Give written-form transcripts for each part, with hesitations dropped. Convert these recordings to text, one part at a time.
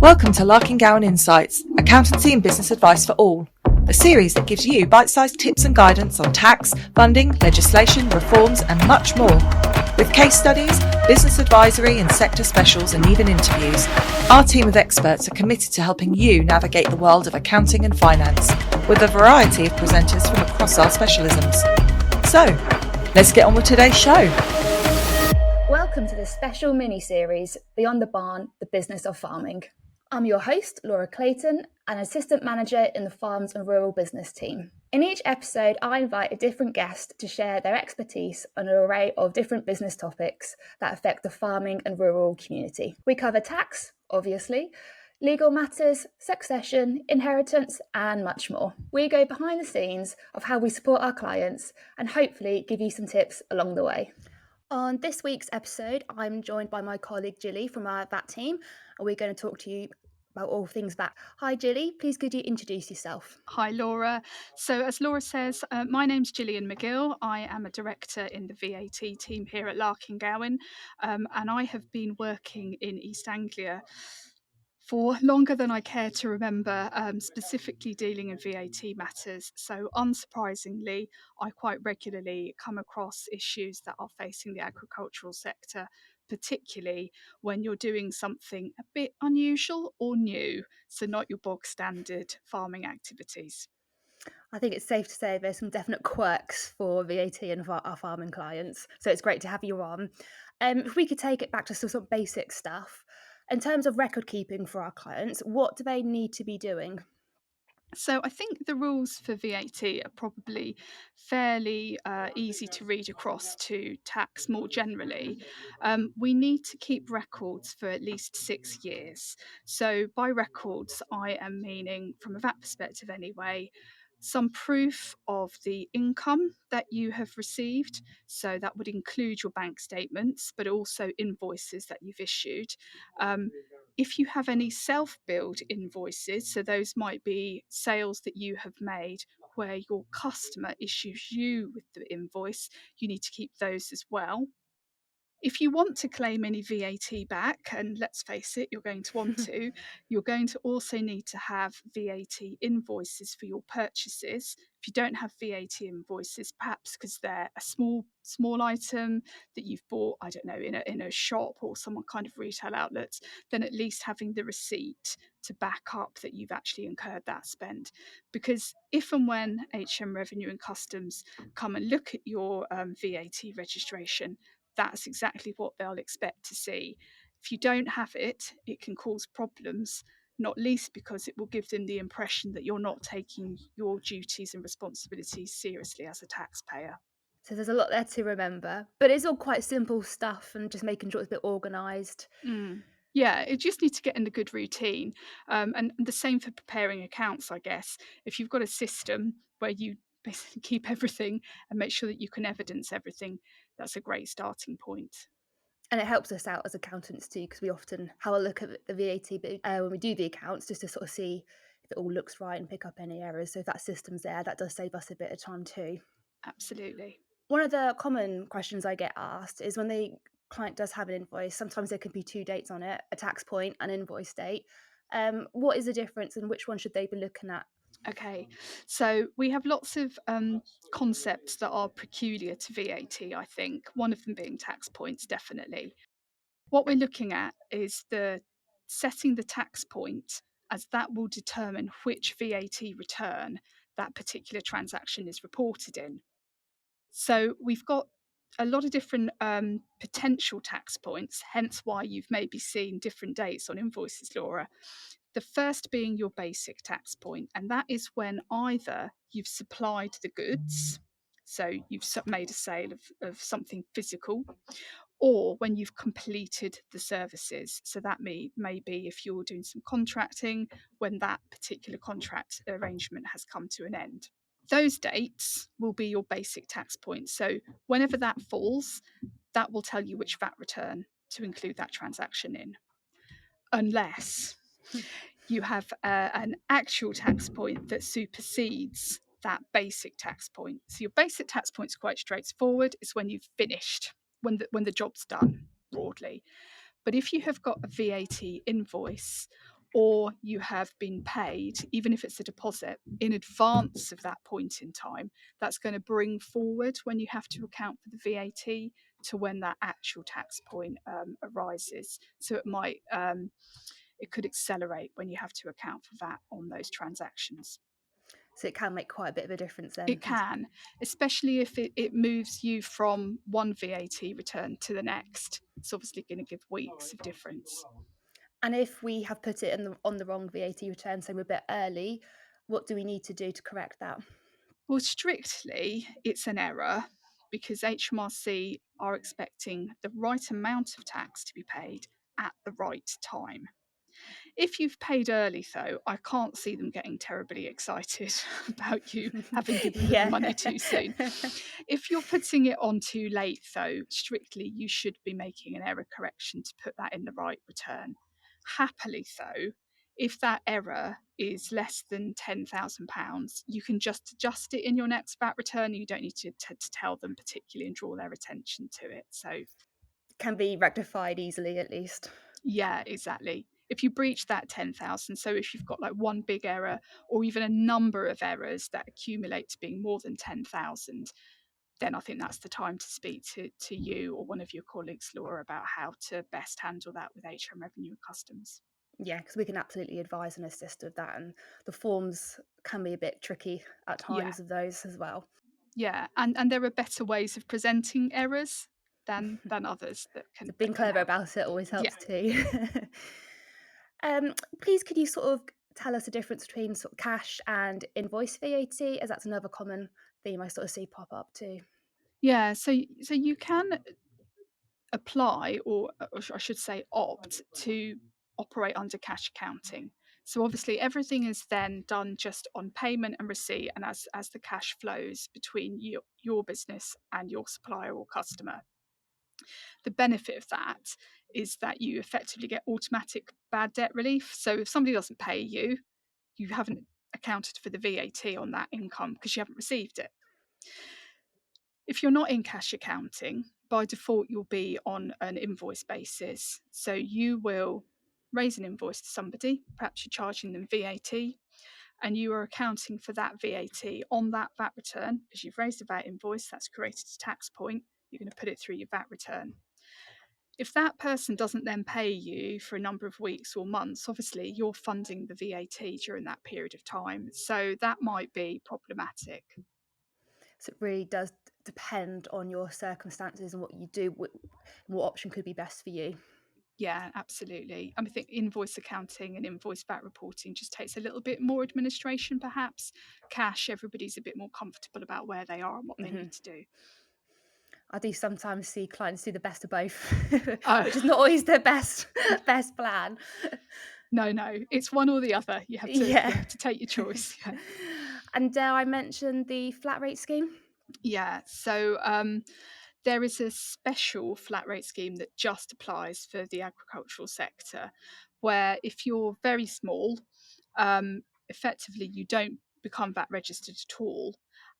Welcome to Larkin-Gowan Insights, accountancy and business advice for all, a series that gives you bite-sized tips and guidance on tax, funding, legislation, reforms and much more. With case studies, business advisory and sector specials and even interviews, our team of experts are committed to helping you navigate the world of accounting and finance, with a variety of presenters from across our specialisms. So, let's get on with today's show. Welcome to this special mini-series, Beyond the Barn, the Business of Farming. I'm your host, Laura Clayton, an assistant manager in the Farms and Rural Business team. In each episode, I invite a different guest to share their expertise on an array of different business topics that affect the farming and rural community. We cover tax, obviously, legal matters, succession, inheritance, and much more. We go behind the scenes of how we support our clients and hopefully give you some tips along the way. On this week's episode, I'm joined by my colleague Gilly from our VAT team, and we're going to talk to you about all things VAT. Hi Gilly, please could you introduce yourself? Hi Laura. So as Laura says, my name's Gillian McGill. I am a director in the VAT team here at Larkin-Gowan, and I have been working in East Anglia for longer than I care to remember, specifically dealing in VAT matters. So unsurprisingly, I quite regularly come across issues that are facing the agricultural sector, particularly when you're doing something a bit unusual or new, so not your bog standard farming activities. I think it's safe to say there's some definite quirks for VAT and for our farming clients, so it's great to have you on. If we could take it back to some sort of basic stuff, in terms of record keeping for our clients, what do they need to be doing? So I think the rules for VAT are probably fairly easy to read across to tax more generally. We need to keep records for at least 6 years. So by records, I am meaning, from a VAT perspective anyway, some proof of the income that you have received. So that would include your bank statements, but also invoices that you've issued. If you have any self-billed invoices, so those might be sales that you have made where your customer issues you with the invoice, you need to keep those as well. If you want to claim any VAT back, and let's face it, you're going to want to, you're going to also need to have VAT invoices for your purchases. If you don't have VAT invoices, perhaps because they're a small item that you've bought, I don't know, in a shop or some kind of retail outlets, then at least having the receipt to back up that you've actually incurred that spend. Because if and when HM Revenue and Customs come and look at your VAT registration, that's exactly what they'll expect to see. If you don't have it, it can cause problems, not least because it will give them the impression that you're not taking your duties and responsibilities seriously as a taxpayer. So there's a lot there to remember, but it's all quite simple stuff and just making sure it's a bit organised. Yeah, it just needs to get in a good routine. And the same for preparing accounts, I guess. If you've got a system where you basically keep everything and make sure that you can evidence everything, that's a great starting point. And it helps us out as accountants too, because we often have a look at the VAT when we do the accounts, just to sort of see if it all looks right and pick up any errors. So if that system's there, that does save us a bit of time too. Absolutely. One of the common questions I get asked is when the client does have an invoice, sometimes there can be 2 dates on it, a tax point and invoice date. What is the difference and which one should they be looking at? Okay, so we have lots of concepts that are peculiar to VAT, I think, one of them being tax points, definitely. What we're looking at is setting the tax point, as that will determine which VAT return that particular transaction is reported in. So we've got a lot of different potential tax points, hence why you've maybe seen different dates on invoices, Laura. The first being your basic tax point, and that is when either you've supplied the goods, so you've made a sale of something physical, or when you've completed the services. So that may be if you're doing some contracting, when that particular contract arrangement has come to an end. Those dates will be your basic tax point. So whenever that falls, that will tell you which VAT return to include that transaction in. Unless you have an actual tax point that supersedes that basic tax point. So your basic tax point is quite straightforward. It's when you've finished, when the job's done, broadly. But if you have got a VAT invoice or you have been paid, even if it's a deposit, in advance of that point in time, that's going to bring forward when you have to account for the VAT to when that actual tax point arises. So it could accelerate when you have to account for VAT on those transactions. So it can make quite a bit of a difference then. It can, especially if it moves you from one VAT return to the next. It's obviously going to give weeks of difference. And if we have put it on the wrong VAT return, so we're a bit early, what do we need to do to correct that? Well, strictly, it's an error because HMRC are expecting the right amount of tax to be paid at the right time. If you've paid early, though, I can't see them getting terribly excited about you having given them the money too soon. If you're putting it on too late, though, strictly you should be making an error correction to put that in the right return. Happily, though, if that error is less than £10,000, you can just adjust it in your next VAT return. You don't need to tell them particularly and draw their attention to it. So, Can be rectified easily at least. yeah, exactly. If you breach that 10,000, so if you've got like one big error or even a number of errors that accumulate to being more than 10,000, then I think that's the time to speak to you or one of your colleagues, Laura, about how to best handle that with HM Revenue and Customs. Yeah, because we can absolutely advise and assist with that. And the forms can be a bit tricky at Yeah, times of those as well. yeah, and there are better ways of presenting errors than others that So can being clever help. about it always Yeah. helps too. Please, could you sort of tell us the difference between sort of cash and invoice VAT, as that's another common theme I sort of see pop up too. Yeah, so you can apply, or I should say opt to operate under cash accounting. So obviously everything is then done just on payment and receipt and as the cash flows between your business and your supplier or customer. The benefit of that is that you effectively get automatic bad debt relief. So if somebody doesn't pay you, you haven't accounted for the VAT on that income because you haven't received it. If you're not in cash accounting, by default, you'll be on an invoice basis. So you will raise an invoice to somebody, perhaps you're charging them VAT, and you are accounting for that VAT on that VAT return. As you've raised a VAT invoice, that's created a tax point, you're going to put it through your VAT return. If that person doesn't then pay you for a number of weeks or months, obviously you're funding the VAT during that period of time. So that might be problematic. So it really does depend on your circumstances and what you do, what option could be best for you. Yeah, absolutely. I think invoice accounting and invoice VAT reporting just takes a little bit more administration, perhaps. Cash, everybody's a bit more comfortable about where they are and what they need to do. I do sometimes see clients do the best of both, Oh, which is not always the best plan. no, it's one or the other. You have to take your choice. Yeah. And dare I mention the flat rate scheme? Yeah, so there is a special flat rate scheme that just applies for the agricultural sector, where if you're very small, effectively you don't become VAT registered at all,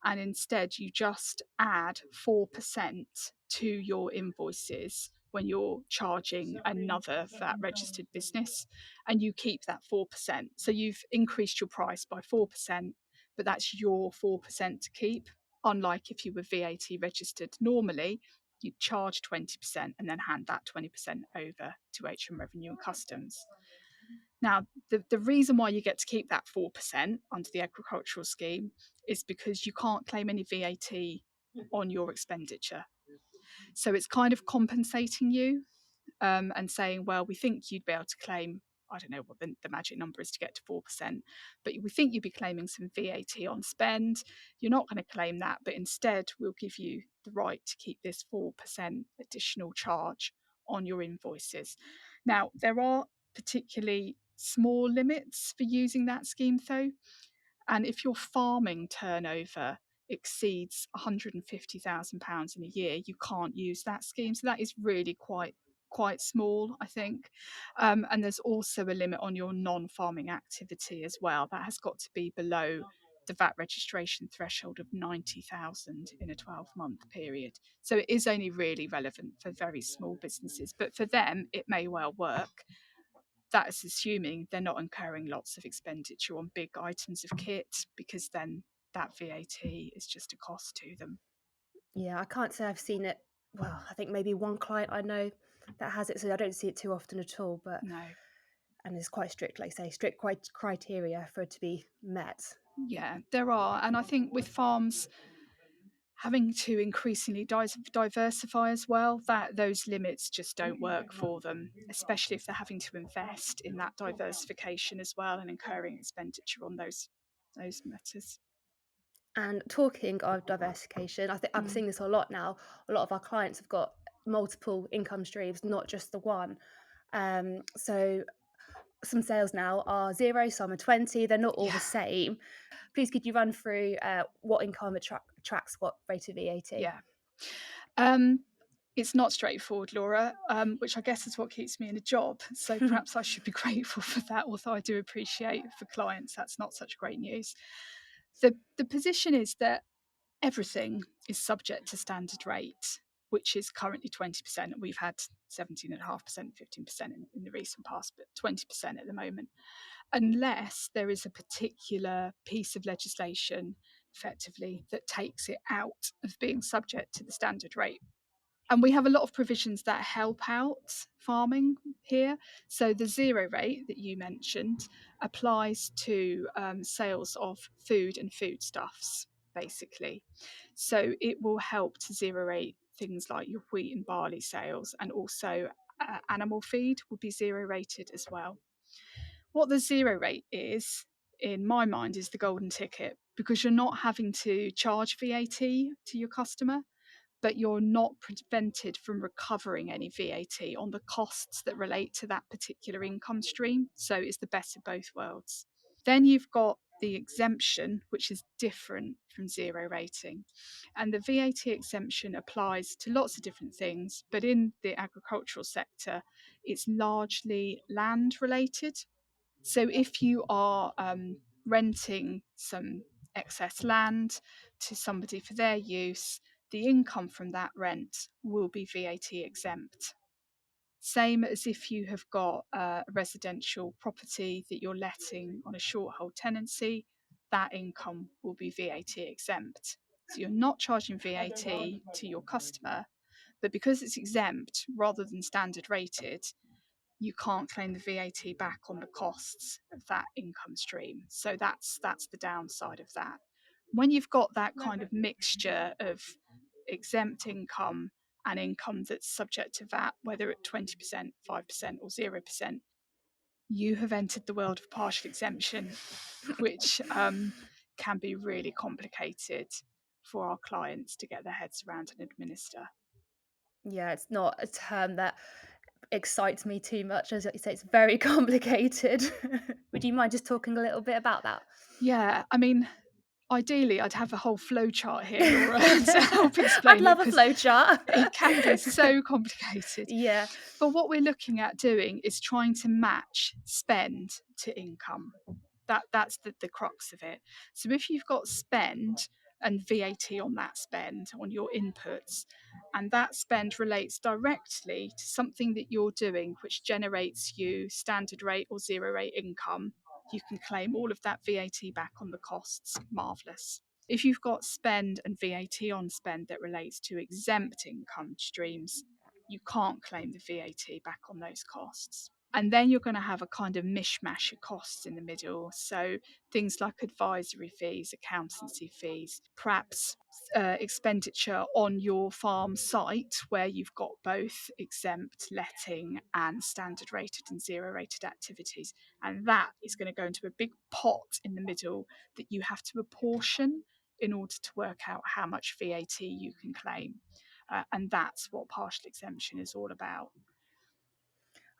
and instead you just add 4% to your invoices when you're charging another VAT registered business, and you keep that 4%. So you've increased your price by 4%, but that's your 4% to keep. Unlike if you were VAT registered normally, you'd charge 20% and then hand that 20% over to HM Revenue and Customs. Now, the reason why you get to keep that 4% under the agricultural scheme is because you can't claim any VAT on your expenditure. So it's kind of compensating you and saying, well, we think you'd be able to claim, I don't know what the magic number is to get to 4%, but we think you'd be claiming some VAT on spend. You're not going to claim that, but instead we'll give you the right to keep this 4% additional charge on your invoices. Now, there are particularly small limits for using that scheme, though. And if your farming turnover exceeds £150,000 in a year, you can't use that scheme. So that is really quite small, I think. And there's also a limit on your non-farming activity as well. That has got to be below the VAT registration threshold of 90,000 in a 12-month period. So it is only really relevant for very small businesses, but for them, it may well work. that is assuming they're not incurring lots of expenditure on big items of kit, because then that VAT is just a cost to them. Yeah, I can't say I've seen it. Well, I think maybe one client I know that has it, so I don't see it too often at all. But No. and it's quite strict, like say, strict criteria for it to be met. Yeah, there are. And I think with farms having to increasingly diversify as well, that those limits just don't work for them, especially if they're having to invest in that diversification as well and incurring expenditure on those matters. And talking of diversification, I think I'm seeing this a lot now. A lot of our clients have got multiple income streams, not just the one. So some sales now are 0, some are 20. They're not all the same. Please, could you run through what income attracts what rate of VAT? Yeah. It's not straightforward, Laura, which I guess is what keeps me in a job. So perhaps I should be grateful for that, although I do appreciate for clients that's not such great news. The position is that everything is subject to standard rate, which is currently 20%. We've had 17.5%, 15% in the recent past, but 20% at the moment, unless there is a particular piece of legislation effectively that takes it out of being subject to the standard rate. And we have a lot of provisions that help out farming here. So the 0 rate that you mentioned applies to sales of food and foodstuffs, basically. So it will help to 0 rate things like your wheat and barley sales, and also animal feed will be 0 rated as well. What the 0 rate is, in my mind, is the golden ticket, because you're not having to charge VAT to your customer, but you're not prevented from recovering any VAT on the costs that relate to that particular income stream. So it's the best of both worlds. Then you've got the exemption, which is different from 0 rating. And the VAT exemption applies to lots of different things, but in the agricultural sector, it's largely land related. So if you are renting some excess land to somebody for their use, the income from that rent will be VAT exempt. Same as if you have got a residential property that you're letting on a short hold tenancy, that income will be VAT exempt. So you're not charging VAT to your customer, but because it's exempt rather than standard rated, you can't claim the VAT back on the costs of that income stream. So that's the downside of that. When you've got that kind of mixture of exempt income and income that's subject to VAT, whether at 20%, 5%, or 0%, you have entered the world of partial exemption, which can be really complicated for our clients to get their heads around and administer. Yeah, it's not a term that excites me too much. As you say, it's very complicated. Would you mind just talking a little bit about that? Yeah, I mean, ideally, I'd have a whole flow chart here, Laura, to help explain I'd love it, a flow chart. it can be so complicated. Yeah. But what we're looking at doing is trying to match spend to income. That's the crux of it. So if you've got spend and VAT on that spend, on your inputs, and that spend relates directly to something that you're doing which generates you standard rate or 0 rate income, you can claim all of that VAT back on the costs. Marvellous. If you've got spend and VAT on spend that relates to exempt income streams, you can't claim the VAT back on those costs. And then you're going to have a kind of mishmash of costs in the middle. So things like advisory fees, accountancy fees, perhaps expenditure on your farm site where you've got both exempt letting and standard rated and 0 rated activities. And that is going to go into a big pot in the middle that you have to apportion in order to work out how much VAT you can claim. And that's what partial exemption is all about.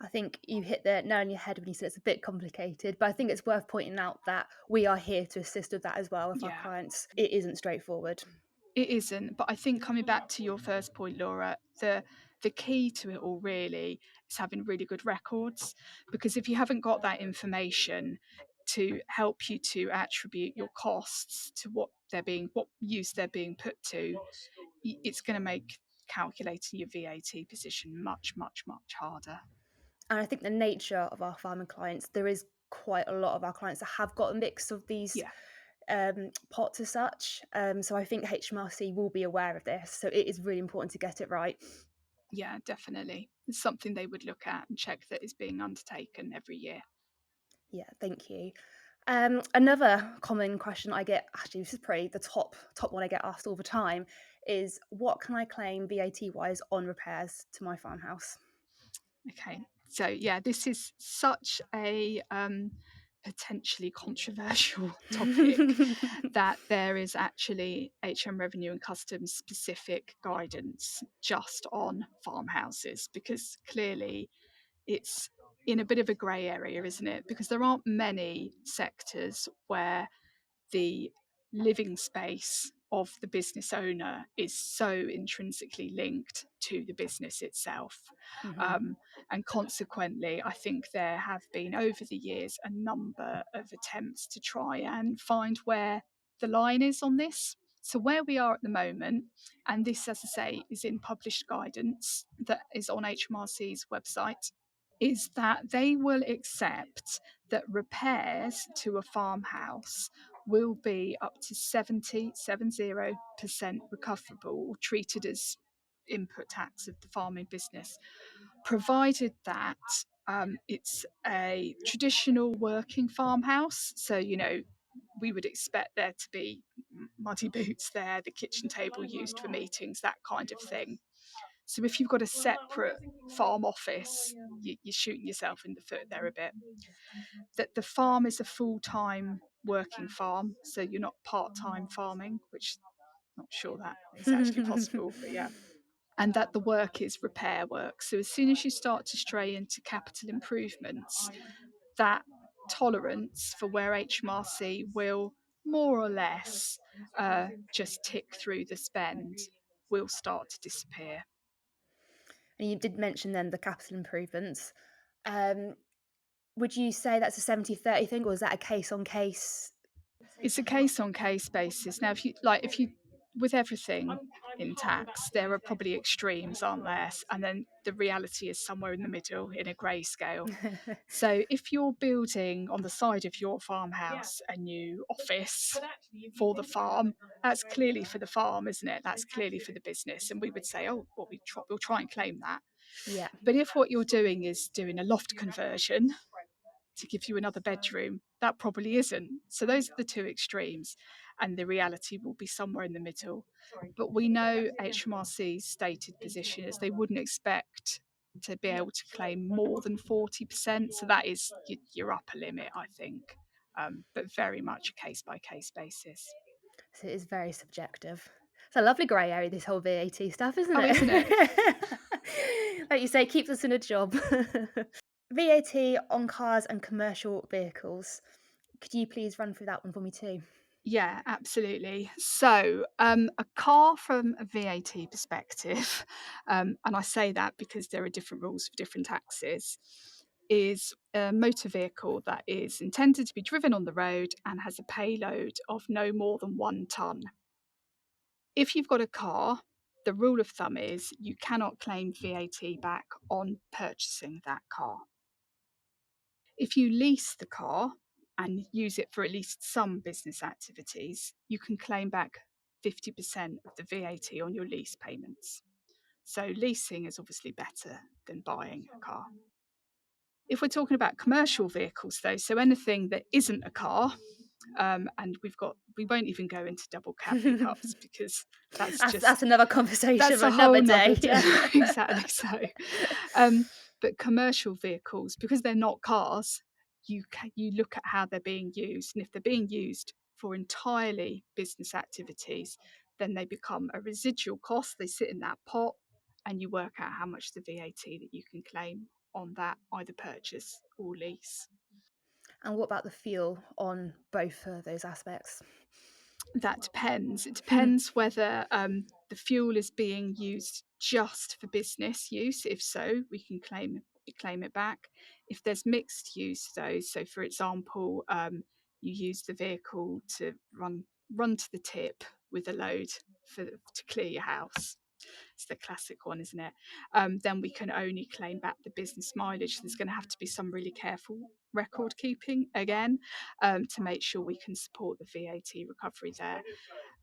I think you hit the nail on your head when you said it's a bit complicated, but I think it's worth pointing out that we are here to assist with that as well with our clients. It isn't straightforward. It isn't, but I think coming back to your first point, Laura, the key to it all really is having really good records, because if you haven't got that information to help you to attribute your costs to what use they're being put to, it's going to make calculating your VAT position much, much, much harder. And I think the nature of our farming clients, there is quite a lot of our clients that have got a mix of these pots as such. So I think HMRC will be aware of this. So it is really important to get it right. Yeah, definitely. It's something they would look at and check that is being undertaken every year. Yeah, thank you. Another common question I get, actually, this is probably the top one I get asked all the time, is what can I claim VAT wise on repairs to my farmhouse? Okay, so yeah, this is such a potentially controversial topic that there is actually HM Revenue and Customs specific guidance just on farmhouses, because clearly it's in a bit of a grey area, isn't it? Because there aren't many sectors where the living space of the business owner is so intrinsically linked to the business itself. And consequently, I think there have been over the years a number of attempts to try and find where the line is on this. So, where we are at the moment, and this, as I say, is in published guidance that is on HMRC's website, is that they will accept that repairs to a farmhouse will be up to 70% recoverable or treated as input tax of the farming business, provided that it's a traditional working farmhouse. So, we would expect there to be muddy boots there, the kitchen table used for meetings, that kind of thing. So if you've got a separate farm office, you're shooting yourself in the foot there a bit. That the farm is a full-time working farm, so you're not part-time farming, which I'm not sure that is actually possible, but yeah. And that the work is repair work. So as soon as you start to stray into capital improvements, that tolerance for where HMRC will more or less just tick through the spend will start to disappear. And you did mention then the capital improvements. Would you say that's a 70-30 thing, or is that a case on case? It's a case on case basis. Now, if you with everything in tax, there are probably extremes, aren't there? And then the reality is somewhere in the middle in a grey scale. So if you're building on the side of your farmhouse a new office for the farm, that's clearly for the farm, isn't it? That's clearly for the business. And we would say, oh, well, we'll try and claim that. Yeah. But if what you're doing is doing a loft conversion to give you another bedroom, that probably isn't. So those are the two extremes, and the reality will be somewhere in the middle. But we know HMRC's stated position is they wouldn't expect to be able to claim more than 40%. So that is your upper limit, I think, but very much a case by case basis. So it is very subjective. It's a lovely grey area, this whole VAT stuff, isn't it? Isn't it? Like you say, keeps us in a job. VAT on cars and commercial vehicles. Could you please run through that one for me too? Yeah, absolutely. So, a car from a VAT perspective, and I say that because there are different rules for different taxes, is a motor vehicle that is intended to be driven on the road and has a payload of no more than 1 tonne. If you've got a car, the rule of thumb is you cannot claim VAT back on purchasing that car. If you lease the car and use it for at least some business activities, you can claim back 50% of the VAT on your lease payments. So leasing is obviously better than buying a car. If we're talking about commercial vehicles though, so anything that isn't a car, and we won't even go into double cab pickups because that's another conversation that's for a another whole day. day. Exactly so. But commercial vehicles, because they're not cars, you look at how they're being used, and if they're being used for entirely business activities, then they become a residual cost. They sit in that pot, and you work out how much the VAT that you can claim on that either purchase or lease. And what about the fuel on both of those aspects? That depends. It depends whether the fuel is being used just for business use. If so, we can claim it back. If there's mixed use, though, so for example, you use the vehicle to run to the tip with a load to clear your house, it's the classic one, isn't it? Then we can only claim back the business mileage. So there's going to have to be some really careful record keeping again, to make sure we can support the VAT recovery there.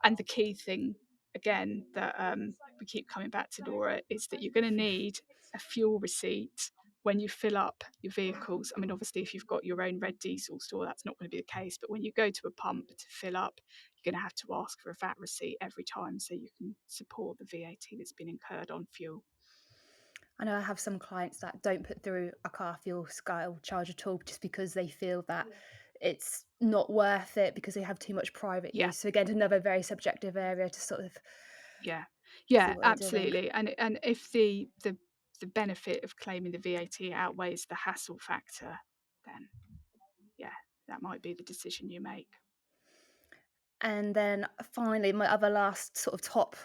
And the key thing, again, that we keep coming back to, Laura, is that you're going to need a fuel receipt when you fill up your vehicles. I mean, obviously, if you've got your own red diesel store, that's not going to be the case. But when you go to a pump to fill up, you're going to have to ask for a VAT receipt every time so you can support the VAT that's been incurred on fuel. I know I have some clients that don't put through a car fuel scale charge at all just because they feel that it's not worth it because they have too much private use. So again, another very subjective area to sort of yeah see what they're doing. absolutely. And if the benefit of claiming the VAT outweighs the hassle factor, then that might be the decision you make. And then finally, my other last sort of top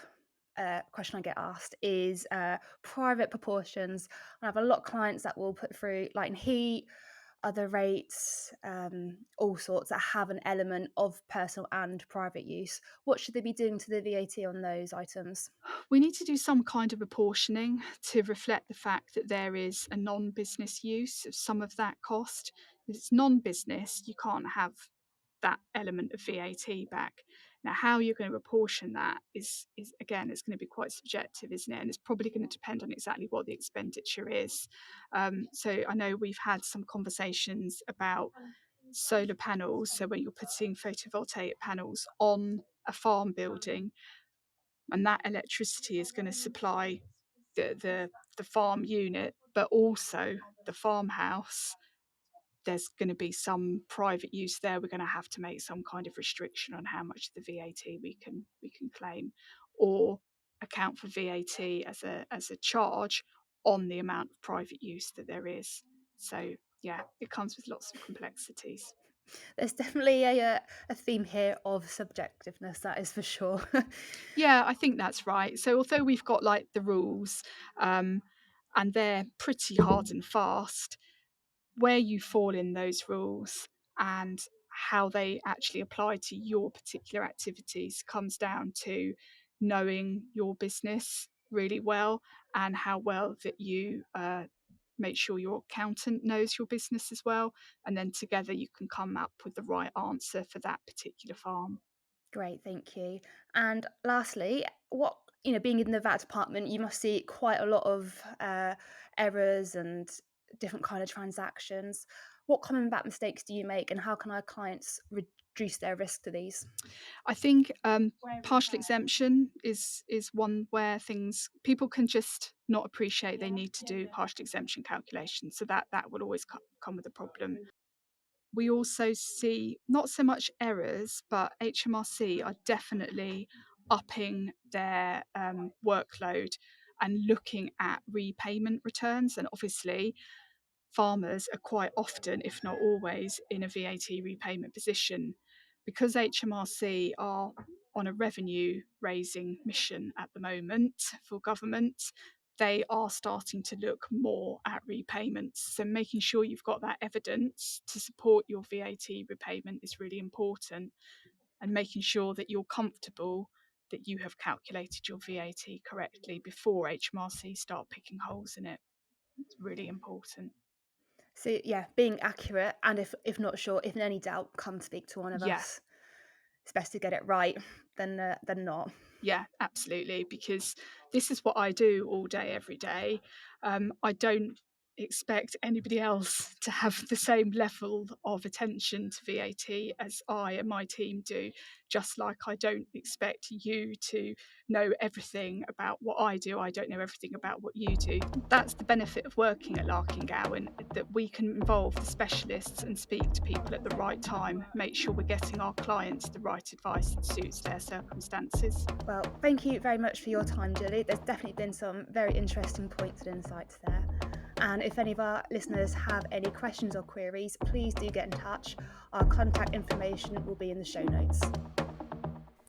question I get asked is private proportions. I have a lot of clients that will put through light and heat, other rates, all sorts that have an element of personal and private use. What should they be doing to the VAT on those items? We need to do some kind of apportioning to reflect the fact that there is a non-business use of some of that cost. If it's non-business, you can't have that element of VAT back. Now, how you're going to apportion that is again, it's going to be quite subjective, isn't it? And it's probably going to depend on exactly what the expenditure is. So I know we've had some conversations about solar panels. So when you're putting photovoltaic panels on a farm building, and that electricity is going to supply the farm unit, but also the farmhouse, there's going to be some private use there. We're going to have to make some kind of restriction on how much of the VAT we can claim, or account for VAT as a charge on the amount of private use that there is. So it comes with lots of complexities. There's definitely a theme here of subjectiveness, that is for sure. Yeah, I think that's right. So although we've got like the rules, and they're pretty hard and fast, where you fall in those rules and how they actually apply to your particular activities comes down to knowing your business really well, and how well that you make sure your accountant knows your business as well, and then together you can come up with the right answer for that particular farm. Great, thank you. And lastly, being in the VAT department, you must see quite a lot of errors and different kind of transactions. What common VAT mistakes do you make, and how can our clients reduce their risk to these? I think partial exemption is one where people can just not appreciate they need to do partial exemption calculations, so that will always come with a problem. We also see not so much errors, but HMRC are definitely upping their workload and looking at repayment returns. And obviously, farmers are quite often, if not always, in a VAT repayment position. Because HMRC are on a revenue raising mission at the moment for government, they are starting to look more at repayments. So making sure you've got that evidence to support your VAT repayment is really important, and making sure that you're comfortable that you have calculated your VAT correctly before HMRC start picking holes in it. It's really important. So being accurate, and if not sure, if in any doubt, come speak to one of us. It's best to get it right than not. Yeah, absolutely, because this is what I do all day, every day. I don't expect anybody else to have the same level of attention to VAT as I and my team do, just like I don't expect you to know everything about what I do. I don't know everything about what you do. That's the benefit of working at Larkin Gowan, that we can involve the specialists and speak to people at the right time, make sure we're getting our clients the right advice that suits their circumstances. Well, thank you very much for your time, Gilly. There's definitely been some very interesting points and insights there. And if any of our listeners have any questions or queries, please do get in touch. Our contact information will be in the show notes.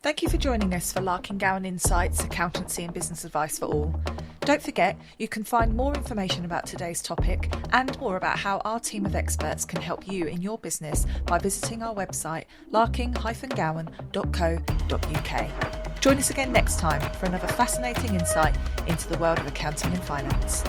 Thank you for joining us for Larkin Gowan Insights, Accountancy and Business Advice for All. Don't forget, you can find more information about today's topic and more about how our team of experts can help you in your business by visiting our website larkin-gowan.co.uk. Join us again next time for another fascinating insight into the world of accounting and finance.